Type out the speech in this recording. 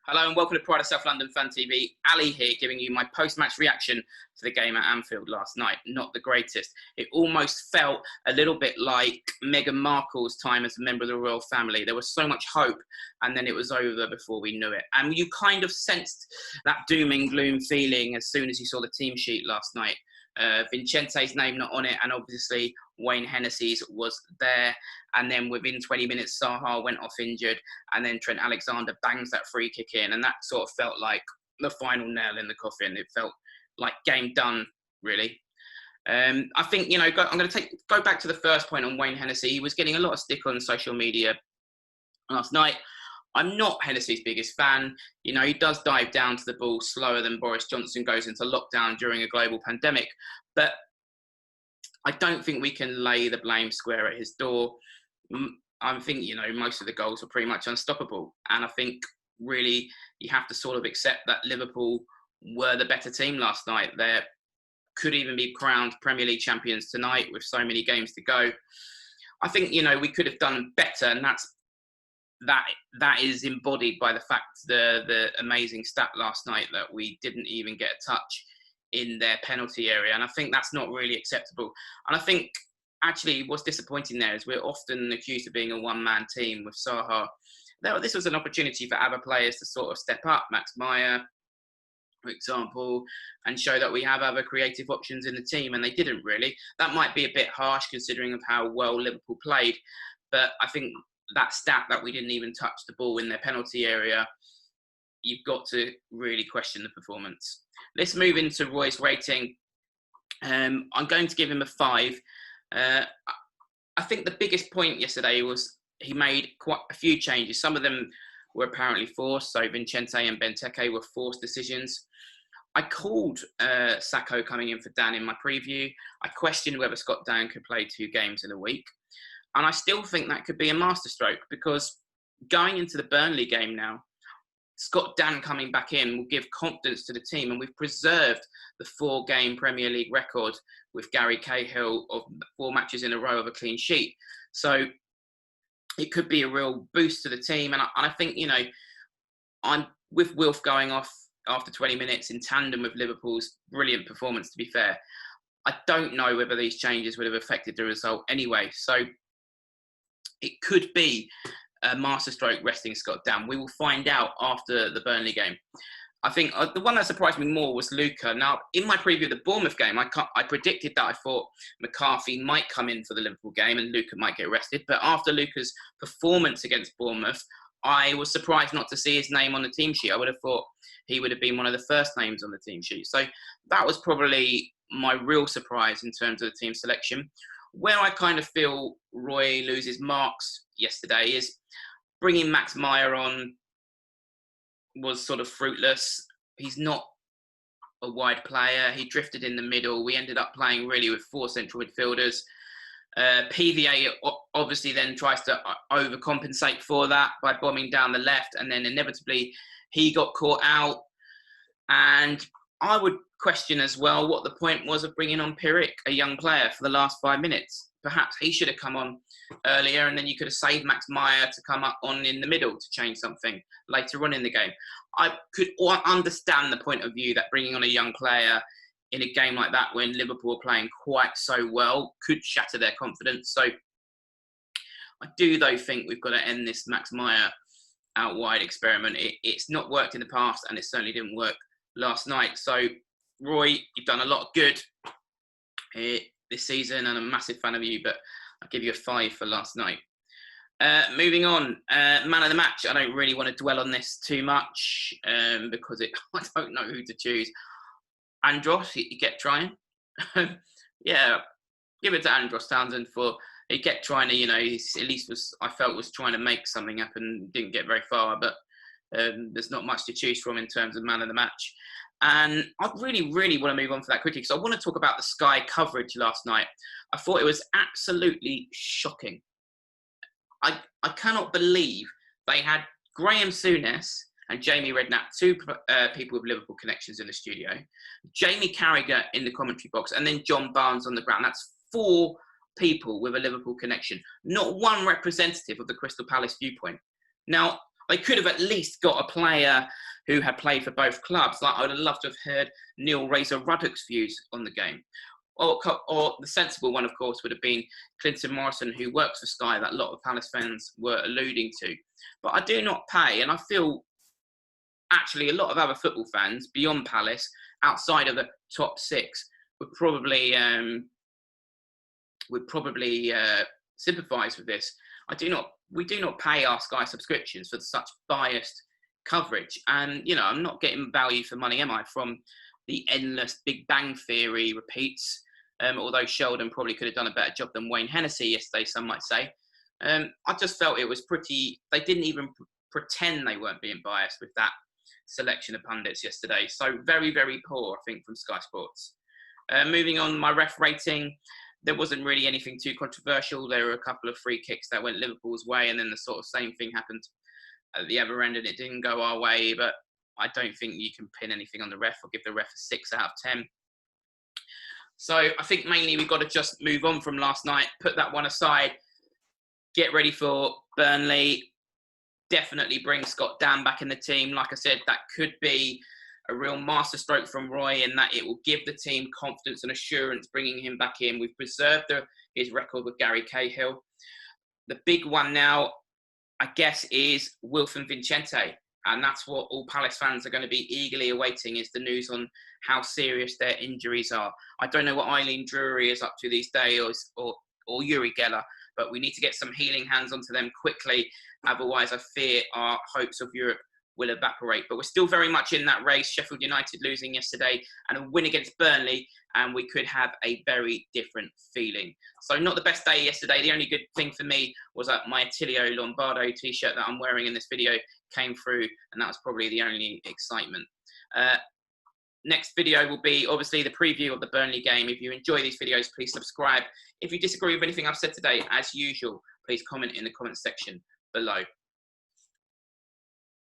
Hello and welcome to Pride of South London Fan TV. Ali here giving you my post-match reaction to the game at Anfield last night. Not the greatest. It almost felt a little bit like Meghan Markle's time as a member of the royal family. There was so much hope and then it was over before we knew it. And you kind of sensed that doom and gloom feeling as soon as you saw the team sheet last night. Vincente's name not on it, and obviously Wayne Hennessy's was there. And then within 20 minutes, Zaha went off injured, and then Trent Alexander bangs that free kick in, and that sort of felt like the final nail in the coffin. It felt like game done, really. I think, I'm going to go back to the first point on Wayne Hennessy. He was getting a lot of stick on social media last night. I'm not Hennessy's biggest fan. He does dive down to the ball slower than Boris Johnson goes into lockdown during a global pandemic. But I don't think we can lay the blame square at his door. I think, most of the goals were pretty much unstoppable. And I think really you have to sort of accept that Liverpool were the better team last night. They could even be crowned Premier League champions tonight with so many games to go. I think, we could have done better, and that is embodied by the fact the amazing stat last night that we didn't even get a touch in their penalty area, and I think that's not really acceptable. And I think actually what's disappointing there is we're often accused of being a one-man team with Zaha. This was an opportunity for other players to sort of step up, Max Meyer, for example, and show that we have other creative options in the team, and they didn't really. That might be a bit harsh considering of how well Liverpool played, but I think that stat that we didn't even touch the ball in their penalty area, you've got to really question the performance. Let's move into Roy's rating. I'm going to give him a 5. I think the biggest point yesterday was he made quite a few changes. Some of them were apparently forced, so Vincente and Benteke were forced decisions. I called Sakho coming in for Dan in my preview. I questioned whether Scott Dan could play 2 games in a week. And I still think that could be a masterstroke, because going into the Burnley game now, Scott Dan coming back in will give confidence to the team, and we've preserved the 4-game Premier League record with Gary Cahill of 4 matches in a row of a clean sheet. So it could be a real boost to the team. And I think, I'm with Wilf going off after 20 minutes in tandem with Liverpool's brilliant performance, to be fair. I don't know whether these changes would have affected the result anyway. So it could be a masterstroke resting Scott Dan. We will find out after the Burnley game. I think the one that surprised me more was Luca. Now, in my preview of the Bournemouth game, I predicted that I thought McCarthy might come in for the Liverpool game and Luca might get rested. But after Luca's performance against Bournemouth, I was surprised not to see his name on the team sheet. I would have thought he would have been one of the first names on the team sheet. So that was probably my real surprise in terms of the team selection. Where I kind of feel Roy loses marks yesterday is bringing Max Meyer on was sort of fruitless. He's not a wide player. He drifted in the middle. We ended up playing really with 4 central midfielders. PVA obviously then tries to overcompensate for that by bombing down the left, and then inevitably he got caught out. And I would question as well what the point was of bringing on Pirik, a young player, for the last 5 minutes. Perhaps he should have come on earlier, and then you could have saved Max Meyer to come up on in the middle to change something later on in the game. I could understand the point of view that bringing on a young player in a game like that, when Liverpool are playing quite so well, could shatter their confidence. So I do, though, think we've got to end this Max Meyer out wide experiment. It's not worked in the past, and it certainly didn't work last night. So, Roy, you've done a lot of good this season, and I'm a massive fan of you, but I'll give you a 5 for last night. Moving on, man of the match. I don't really want to dwell on this too much because I don't know who to choose. Andros, he kept trying. Yeah, give it to Andros Townsend for he kept trying to, at least I felt was trying to make something happen. Didn't get very far, but there's not much to choose from in terms of man of the match. And I really, really want to move on for that quickly, because I want to talk about the Sky coverage last night. I thought it was absolutely shocking. I cannot believe they had Graham Souness and Jamie Redknapp, 2 people with Liverpool connections in the studio, Jamie Carragher in the commentary box, and then John Barnes on the ground. That's 4 people with a Liverpool connection. Not one representative of the Crystal Palace viewpoint. Now, They could have at least got a player who had played for both clubs. Like, I would have loved to have heard Neil Razor-Ruddock's views on the game. Or the sensible one, of course, would have been Clinton Morrison, who works for Sky, that a lot of Palace fans were alluding to. But I do not pay, and I feel actually a lot of other football fans beyond Palace, outside of the top six, would probably sympathise with this. We do not pay our Sky subscriptions for such biased coverage, and I'm not getting value for money, am I, from the endless Big Bang Theory repeats? Although Sheldon probably could have done a better job than Wayne Hennessy yesterday, some might say. I just felt it was pretty. They didn't even pretend they weren't being biased with that selection of pundits yesterday. So very, very poor, I think, from Sky Sports. Moving on, my ref rating. There wasn't really anything too controversial. There were a couple of free kicks that went Liverpool's way, and then the sort of same thing happened at the other end, and it didn't go our way. But I don't think you can pin anything on the ref or give the ref a 6 out of 10. So I think mainly we've got to just move on from last night, put that one aside, get ready for Burnley. Definitely bring Scott Dan back in the team. Like I said, that could be a real masterstroke from Roy, in that it will give the team confidence and assurance bringing him back in. We've preserved his record with Gary Cahill. The big one now, I guess, is Wilfred Vicente. And that's what all Palace fans are going to be eagerly awaiting, is the news on how serious their injuries are. I don't know what Eileen Drury is up to these days, or Uri Geller, but we need to get some healing hands onto them quickly. Otherwise, I fear our hopes of Europe will evaporate. But we're still very much in that race. Sheffield United losing yesterday and a win against Burnley, and we could have a very different feeling. So not the best day yesterday. The only good thing for me was that my Attilio Lombardo t-shirt that I'm wearing in this video came through, and that was probably the only excitement. Next video will be obviously the preview of the Burnley game. If you enjoy these videos, please subscribe. If you disagree with anything I've said today, as usual, please comment in the comment section below.